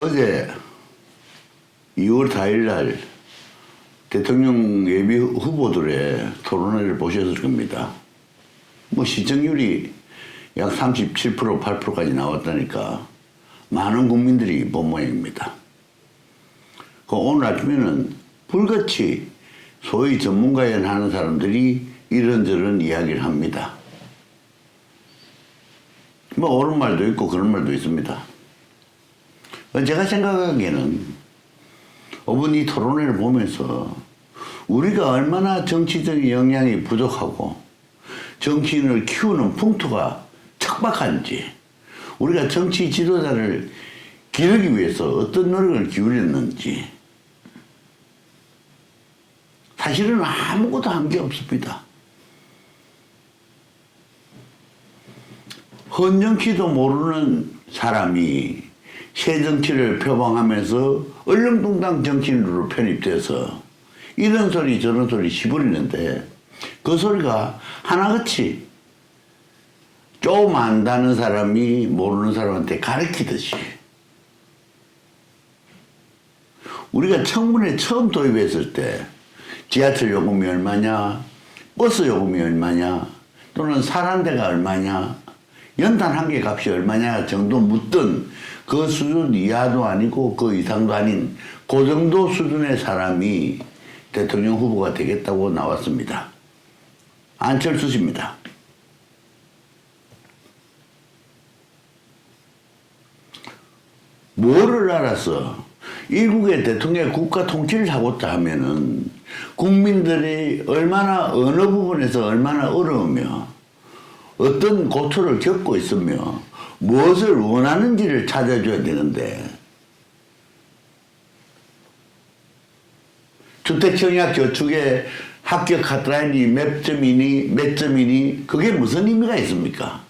어제 2월 4일 날 대통령 예비 후보들의 토론회를 보셨을 겁니다. 뭐 시청률이 약 37%, 8%까지 나왔다니까 많은 국민들이 본 모양입니다. 오늘 아침에는 불같이 소위 전문가연 하는 사람들이 이런저런 이야기를 합니다. 뭐 옳은 말도 있고 그런 말도 있습니다. 제가 생각하기에는 이번 이 토론회를 보면서 우리가 얼마나 정치적인 역량이 부족하고 정치인을 키우는 풍토가 척박한지, 우리가 정치 지도자를 기르기 위해서 어떤 노력을 기울였는지 사실은 아무것도 한 게 없습니다. 헌정치도 모르는 사람이 새 정치를 표방하면서 얼렁뚱땅 정치인으로 편입돼서 이런 소리 저런 소리 시부리는데 그 소리가 하나같이 조금 안다는 사람이 모르는 사람한테 가르치듯이, 우리가 청문회 처음 도입했을 때 지하철 요금이 얼마냐, 버스 요금이 얼마냐, 또는 살 한 대가 얼마냐, 연탄 한 개 값이 얼마냐 정도 묻던 그 수준 이하도 아니고 그 이상도 아닌 그 정도 수준의 사람이 대통령 후보가 되겠다고 나왔습니다. 안철수 씨입니다. 뭐를 알아서 일국의 대통령의 국가 통치를 하고자 하면은 국민들이 얼마나 어느 부분에서 얼마나 어려우며 어떤 고초를 겪고 있으며 무엇을 원하는지를 찾아줘야 되는데, 주택청약 저축에 합격 카트라인이 몇 점이니 그게 무슨 의미가 있습니까?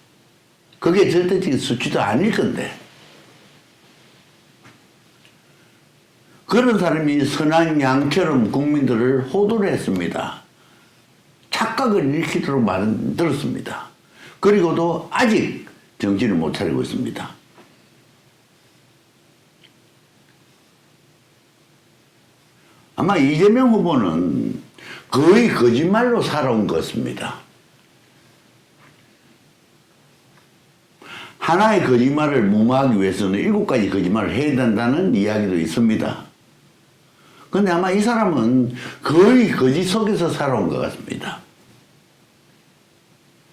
그게 절대적인 수치도 아닐 건데, 그런 사람이 선한 양처럼 국민들을 호도를 했습니다. 착각을 일으키도록 만들었습니다. 그리고도 아직 정신을 못 차리고 있습니다. 아마 이재명 후보는 거의 거짓말로 살아온 것 같습니다. 하나의 거짓말을 무마하기 위해서는 7가지 거짓말을 해야 된다는 이야기도 있습니다. 근데 아마 이 사람은 거의 거짓 속에서 살아온 것 같습니다.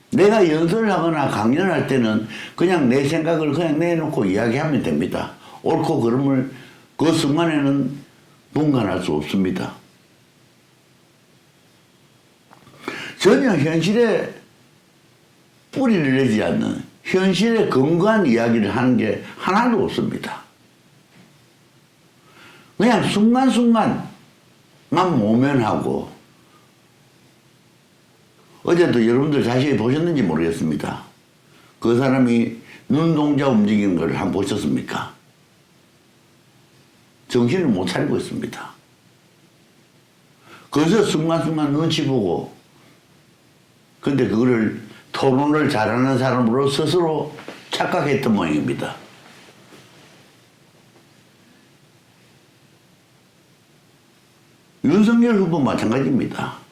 내가 연설을 하거나 강연을 할 때는 그냥 내 생각을 그냥 내놓고 이야기하면 됩니다. 옳고 그름을 그 순간에는 분간할 수 없습니다. 전혀 현실에 뿌리를 내지 않는, 현실에 근거한 이야기를 하는 게 하나도 없습니다. 그냥 순간순간만 모면하고, 어제도 여러분들 자세히 보셨는지 모르겠습니다. 그 사람이 눈동자 움직이는 걸 한번 보셨습니까? 정신을 못 차리고 있습니다. 그래서 순간순간 눈치 보고, 근데 그거를 토론을 잘하는 사람으로 스스로 착각했던 모양입니다. 윤석열 후보 마찬가지입니다.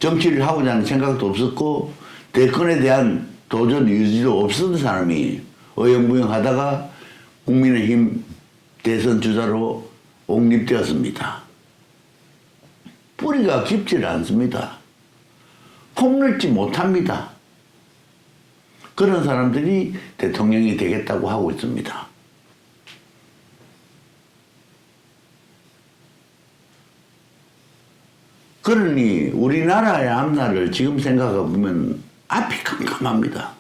정치를 하고자 하는 생각도 없었고 대권에 대한 도전 의지도 없었던 사람이 어영부영 하다가 국민의힘 대선 주자로 옹립되었습니다. 뿌리가 깊지를 않습니다. 폭넓지 못합니다. 그런 사람들이 대통령이 되겠다고 하고 있습니다. 그러니 우리나라의 앞날을 지금 생각해 보면 앞이 캄캄합니다.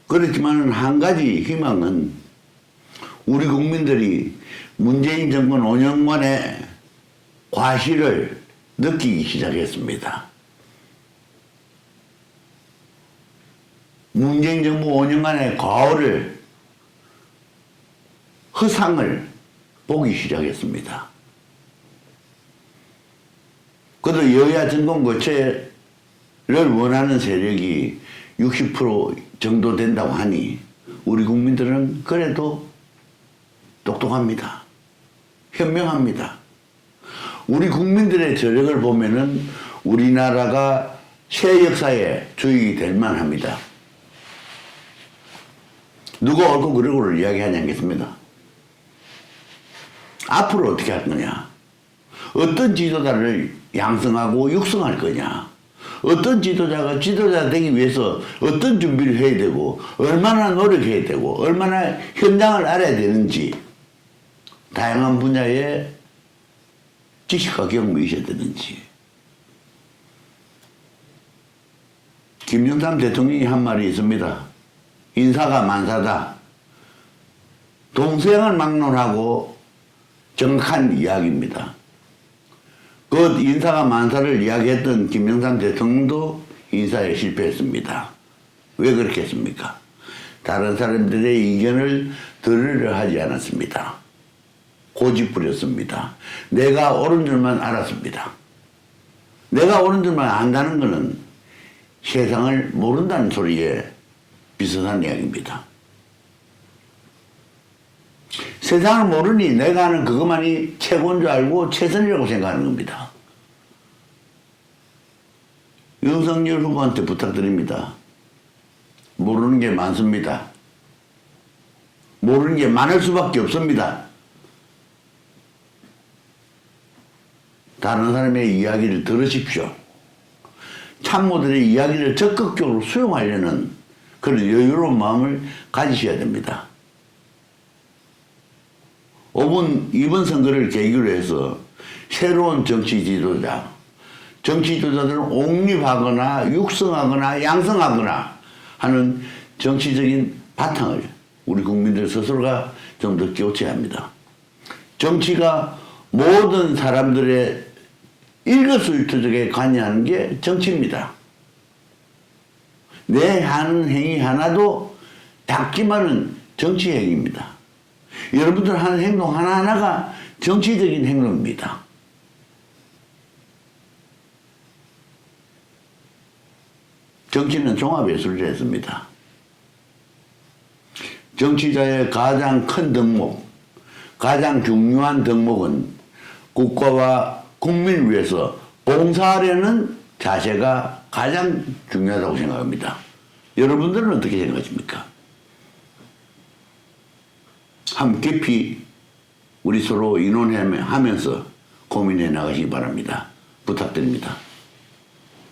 그렇지만 한 가지 희망은 우리 국민들이 문재인 정권 5년간의 과실을 느끼기 시작했습니다. 문재인 정부 5년간의 과오를, 허상을 보기 시작했습니다. 그래도 여야 정권 교체를 원하는 세력이 60% 정도 된다고 하니 우리 국민들은 그래도 똑똑합니다. 현명합니다. 우리 국민들의 저력을 보면은 우리나라가 새 역사의 주역이 될 만합니다. 누가 옳고 그르고를 이야기하지 않겠습니다. 앞으로 어떻게 할 거냐? 어떤 지도자를 양성하고 육성할 거냐? 어떤 지도자가 지도자 되기 위해서 어떤 준비를 해야 되고 얼마나 노력해야 되고 얼마나 현장을 알아야 되는지 다양한 분야의 지식과 경험이 있어야 되는지. 김영삼 대통령이 한 말이 있습니다. 인사가 만사다. 동서양을 막론하고 정확한 이야기입니다. 그 인사가 만사를 이야기했던 김영삼 대통령도 인사에 실패했습니다. 왜 그렇게 했습니까? 다른 사람들의 의견을 들으려 하지 않았습니다. 고집부렸습니다. 내가 옳은 줄만 알았습니다. 내가 옳은 줄만 안다는 것은 세상을 모른다는 소리에 비슷한 이야기입니다. 세상을 모르니 내가 하는 그것만이 최고인 줄 알고 최선이라고 생각하는 겁니다. 윤석열 후보한테 부탁드립니다. 모르는 게 많습니다. 모르는 게 많을 수밖에 없습니다. 다른 사람의 이야기를 들으십시오. 참모들의 이야기를 적극적으로 수용하려는 그런 여유로운 마음을 가지셔야 됩니다. 이번 선거를 계기로 해서 새로운 정치 지도자들은 옹립하거나 육성하거나 양성하거나 하는 정치적인 바탕을 우리 국민들 스스로가 좀 더 교체해야 합니다. 정치가 모든 사람들의 일거수일투족에 관여하는 게 정치입니다. 내 하는 행위 하나도 작지만은 정치 행위입니다. 여러분들 하는 행동 하나하나가 정치적인 행동입니다. 정치는 종합예술이라 했습니다. 정치자의 가장 큰 덕목, 가장 중요한 덕목은 국가와 국민을 위해서 봉사하려는 자세가 가장 중요하다고 생각합니다. 여러분들은 어떻게 생각하십니까? 한번 깊이 우리 서로 의논하면서 고민해 나가시기 바랍니다. 부탁드립니다.